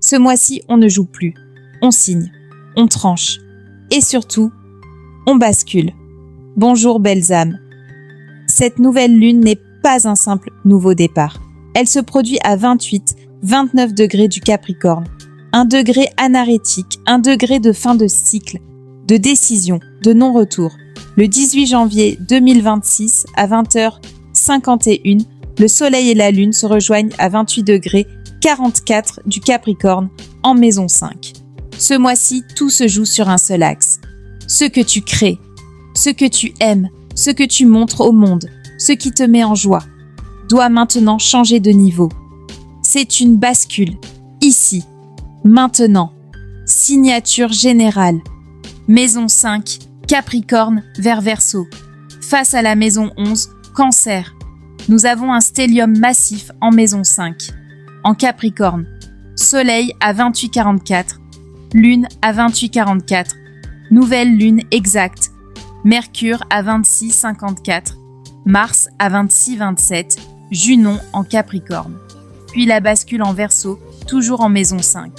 Ce mois-ci, on ne joue plus. On signe, on tranche. Et surtout, on bascule. Bonjour belles âmes. Cette nouvelle lune n'est pas un simple nouveau départ. Elle se produit à 28-29 degrés du Capricorne. Un degré anarétique, un degré de fin de cycle, de décision, de non-retour. Le 18 janvier 2026 à 20h51, le Soleil et la Lune se rejoignent à 28 degrés 44 du Capricorne en maison 5. Ce mois-ci, tout se joue sur un seul axe. Ce que tu crées, ce que tu aimes, ce que tu montres au monde, ce qui te met en joie, doit maintenant changer de niveau. C'est une bascule, ici, maintenant. Signature générale. Maison 5, Capricorne vers Verseau. Face à la maison 11, Cancer. Nous avons un stellium massif en maison 5. En Capricorne, Soleil à 28,44, Lune à 28,44, nouvelle Lune exacte, Mercure à 26,54, Mars à 26,27, Junon en Capricorne. Puis la bascule en Verseau, toujours en maison 5.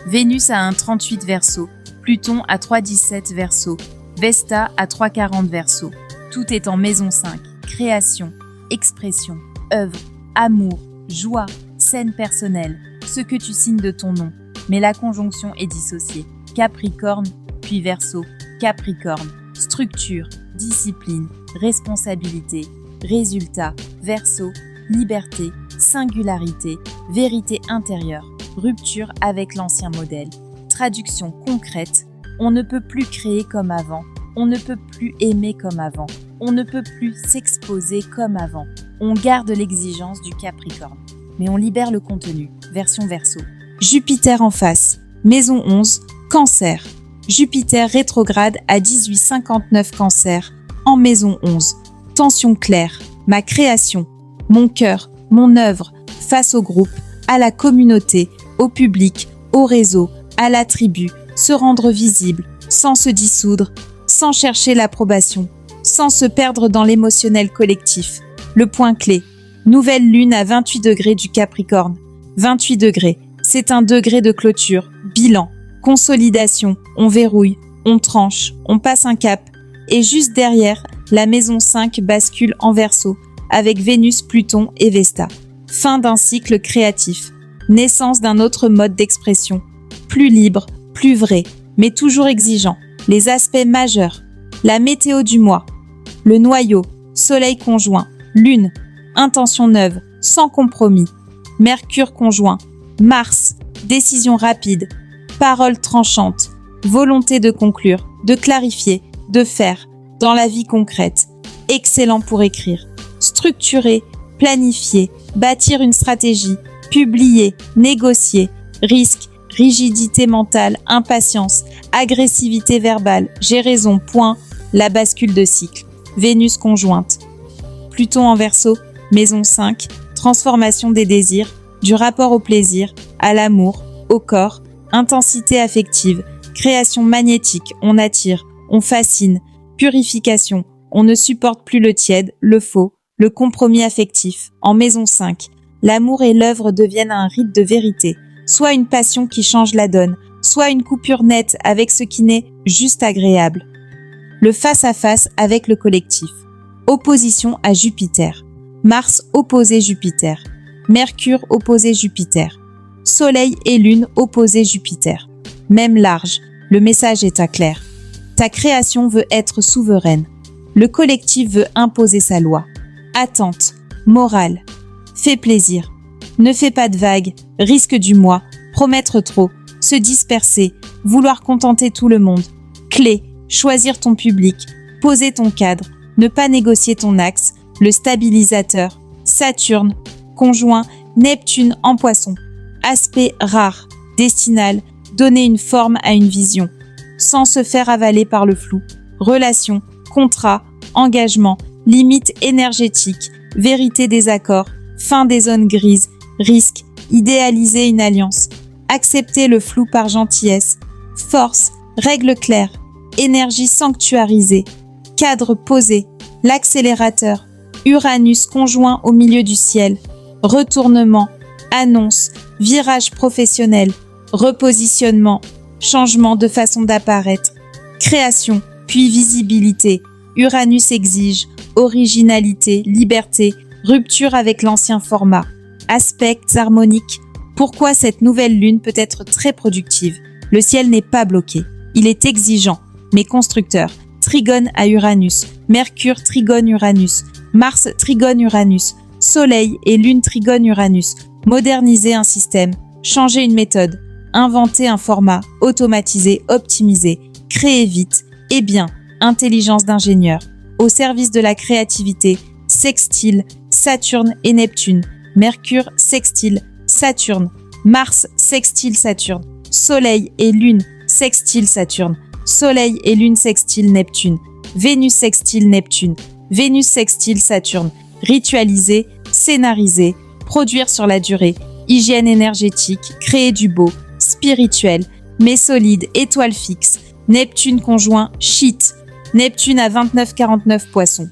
Vénus à 1,38 Verseau, Pluton à 3,17 Verseau, Vesta à 3,40 Verseau. Tout est en maison 5. Création, expression, œuvre, amour, joie, scène personnelle, ce que tu signes de ton nom. Mais la conjonction est dissociée. Capricorne, puis Verseau, Capricorne, structure, discipline, responsabilité, résultat, Verseau, liberté, singularité, vérité intérieure, rupture avec l'ancien modèle. Traduction concrète, on ne peut plus créer comme avant, on ne peut plus aimer comme avant, on ne peut plus s'exposer comme avant. On garde l'exigence du Capricorne, mais on libère le contenu, version Verseau. Jupiter en face, maison 11, Cancer. Jupiter rétrograde à 18,59 Cancer, en maison 11. Tension claire, ma création, mon cœur, mon œuvre, face au groupe, à la communauté, au public, au réseau, à la tribu, se rendre visible, sans se dissoudre, sans chercher l'approbation, sans se perdre dans l'émotionnel collectif. Le point clé, nouvelle lune à 28 degrés du Capricorne. 28 degrés, c'est un degré de clôture, bilan, consolidation, on verrouille, on tranche, on passe un cap. Et juste derrière, la maison 5 bascule en Verseau, avec Vénus, Pluton et Vesta. Fin d'un cycle créatif, naissance d'un autre mode d'expression, plus libre, plus vrai, mais toujours exigeant. Les aspects majeurs, la météo du mois, le noyau, Soleil conjoint, Lune, intention neuve, sans compromis, Mercure conjoint, Mars, décision rapide, parole tranchante, volonté de conclure, de clarifier, de faire, dans la vie concrète, excellent pour écrire, structurer, planifier, bâtir une stratégie, publier, négocier, risque, rigidité mentale, impatience, agressivité verbale, j'ai raison, point, la bascule de cycle, Vénus conjointe. Pluton en Verseau, maison 5, transformation des désirs, du rapport au plaisir, à l'amour, au corps, intensité affective, création magnétique, on attire, on fascine, purification, on ne supporte plus le tiède, le faux, le compromis affectif. En maison 5, l'amour et l'œuvre deviennent un rite de vérité, soit une passion qui change la donne, soit une coupure nette avec ce qui n'est juste agréable. Le face-à-face avec le collectif. Opposition à Jupiter. Mars opposé Jupiter. Mercure opposé Jupiter. Soleil et Lune opposé Jupiter. Même large, le message est clair. Ta création veut être souveraine. Le collectif veut imposer sa loi. Attente, morale. Fais plaisir. Ne fais pas de vagues, risque du mois, promettre trop, se disperser, vouloir contenter tout le monde. Clé, choisir ton public, poser ton cadre, ne pas négocier ton axe, le stabilisateur. Saturne, conjoint, Neptune en Poisson. Aspect rare, destinal, donner une forme à une vision, sans se faire avaler par le flou. Relation, contrat, engagement, limite énergétique, vérité des accords, fin des zones grises, risque, idéaliser une alliance, accepter le flou par gentillesse, force, règles claires, énergie sanctuarisée, cadre posé, l'accélérateur, Uranus conjoint au milieu du ciel, retournement, annonce, virage professionnel, repositionnement, changement de façon d'apparaître, création, puis visibilité. Uranus exige originalité, liberté, rupture avec l'ancien format, aspects harmoniques. Pourquoi cette nouvelle lune peut être très productive? Le ciel n'est pas bloqué, il est exigeant, mais constructeur. Trigone à Uranus, Mercure trigone Uranus, Mars trigone Uranus, Soleil et Lune trigone Uranus. Moderniser un système, changer une méthode, inventer un format, automatiser, optimiser, créer vite et bien, intelligence d'ingénieur, au service de la créativité, sextile, Saturne et Neptune, Mercure sextile, Saturne, Mars sextile Saturne, Soleil et Lune sextile Saturne, Soleil et Lune sextile Neptune, Vénus sextile Neptune, Vénus sextile Saturne, ritualiser, scénariser, produire sur la durée, hygiène énergétique, créer du beau, spirituel, mais solide, étoile fixe, Neptune conjoint Schitt, Neptune à 29,49 Poissons,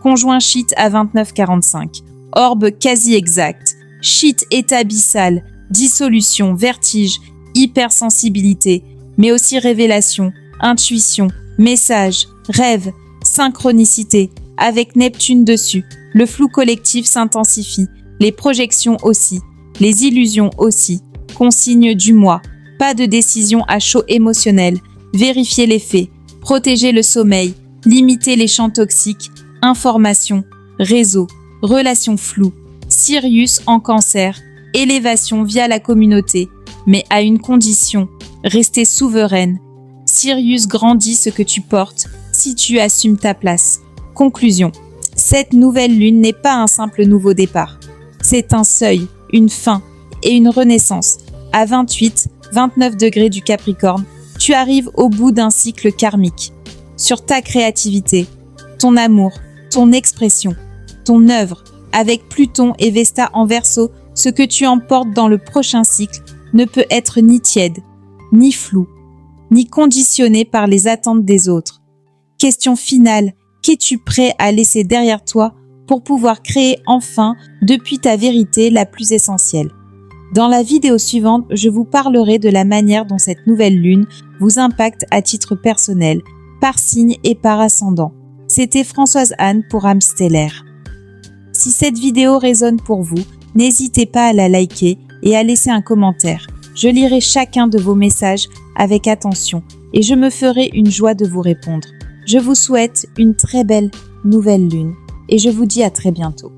conjoint Schitt à 29,45, orbe quasi exact, Schitt état abyssal, dissolution, vertige, hypersensibilité, mais aussi révélation, intuition, message, rêve, synchronicité, avec Neptune dessus, le flou collectif s'intensifie, les projections aussi, les illusions aussi, consigne du moi, pas de décision à chaud émotionnel, vérifier les faits, protéger le sommeil, limiter les champs toxiques, information, réseau, relations floues, Sirius en Cancer, élévation via la communauté, mais à une condition, rester souveraine. Sirius grandit ce que tu portes si tu assumes ta place. Conclusion. Cette nouvelle lune n'est pas un simple nouveau départ. C'est un seuil, une fin et une renaissance. À 28-29 degrés du Capricorne, tu arrives au bout d'un cycle karmique. Sur ta créativité, ton amour, ton expression, ton œuvre, avec Pluton et Vesta en Verseau, ce que tu emportes dans le prochain cycle ne peut être ni tiède, ni flou, ni conditionné par les attentes des autres. Question finale, qu'es-tu prêt à laisser derrière toi pour pouvoir créer enfin depuis ta vérité la plus essentielle? Dans la vidéo suivante, je vous parlerai de la manière dont cette nouvelle lune vous impacte à titre personnel, par signe et par ascendant. C'était Françoise Anne pour âme stellaire. Si cette vidéo résonne pour vous, n'hésitez pas à la liker et à laisser un commentaire. Je lirai chacun de vos messages avec attention et je me ferai une joie de vous répondre. Je vous souhaite une très belle nouvelle lune et je vous dis à très bientôt.